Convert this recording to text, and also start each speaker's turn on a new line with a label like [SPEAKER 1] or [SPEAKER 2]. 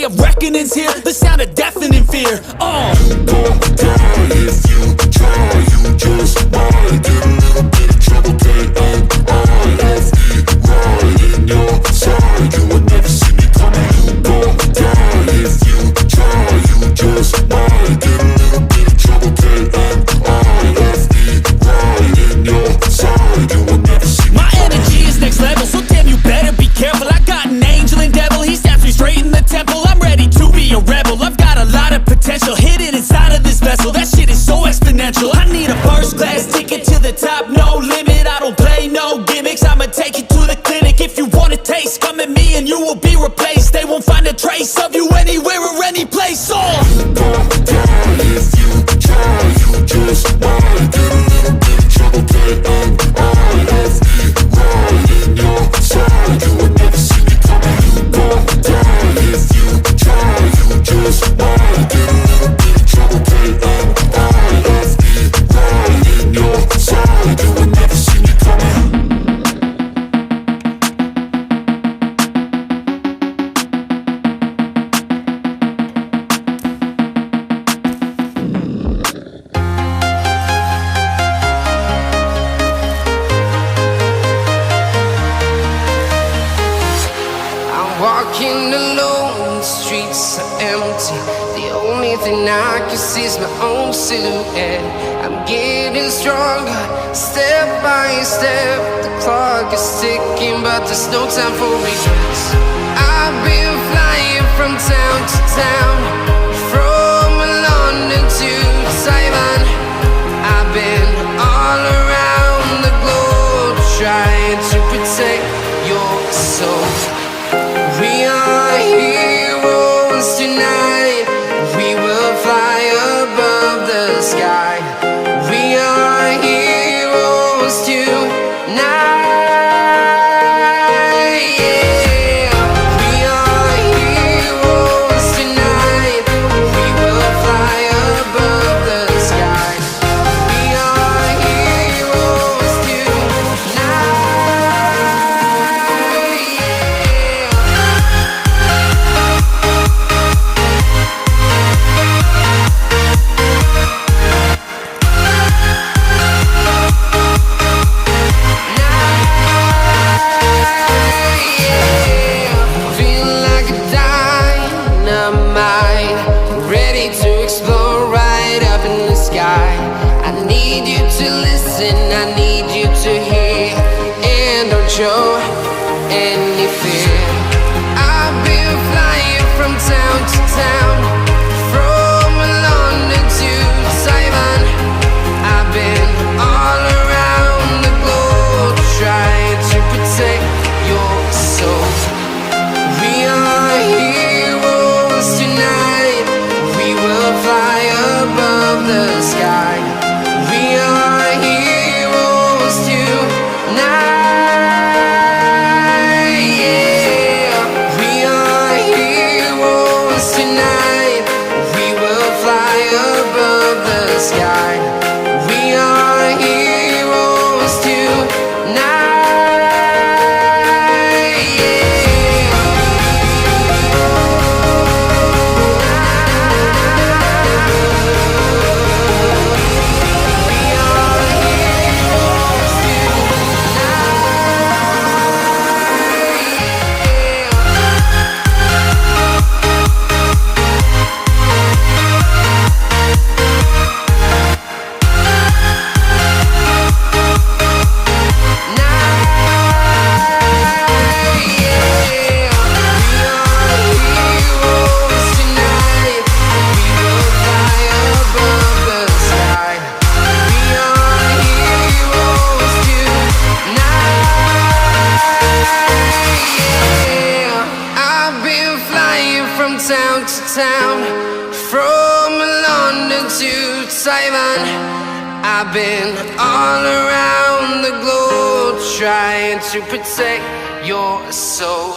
[SPEAKER 1] day of reckoning's here. The sound of deafening fear.
[SPEAKER 2] You gon' die if you try. You just might get a little bit of trouble. K-N-I-F-E, right in your side. You would never see me coming. You gon' die if you try. You just might get a little bit of trouble. K-N-I-F-E, right in your side. You would never see me
[SPEAKER 1] My
[SPEAKER 2] coming.
[SPEAKER 1] energy is next level, so damn you better be careful. I got an angel and devil, he stabs me straight in the temple. I'm ready to be a rebel, I've got a lot of potential hidden inside of this vessel. That shit is so exponential. I need a first class ticket to the top, no limit. I don't play no gimmicks, I'ma take you to the clinic. If you want a taste, come at me and you will be replaced. They won't find a trace of you anywhere or any place.
[SPEAKER 2] You gon' die if you try. You just might get a little bit of trouble. K-N-I-F-E, right in your side. You would never see me coming. You gon' die if you try. You just might get a little bit of trouble. K-N-I-F-E, right in your side. You would never see me coming.
[SPEAKER 3] Walking alone, the streets are empty. The only thing I can see is my own silhouette. I'm getting stronger, step by step. The clock is ticking, but there's no time for regrets. I've been flying from town to town, from London to Taiwan. I've been all around the globe, trying to protect your soul. We are heroes tonight. We will fly above the sky. We are heroes tonight. Yeah. We are heroes tonight. We will fly above the sky. We are heroes tonight. I need you to hear, and don't show any fear. I've been flying from town to town, from London to Taiwan. I've been all around the globe, trying to protect your soul. We are heroes tonight. We will fly above the sky. We are heroes tonight. Yeah. We are heroes tonight. We will fly above the sky. We are heroes tonight. Town to town, from London to Taiwan. I've been all around the globe, trying to protect your soul.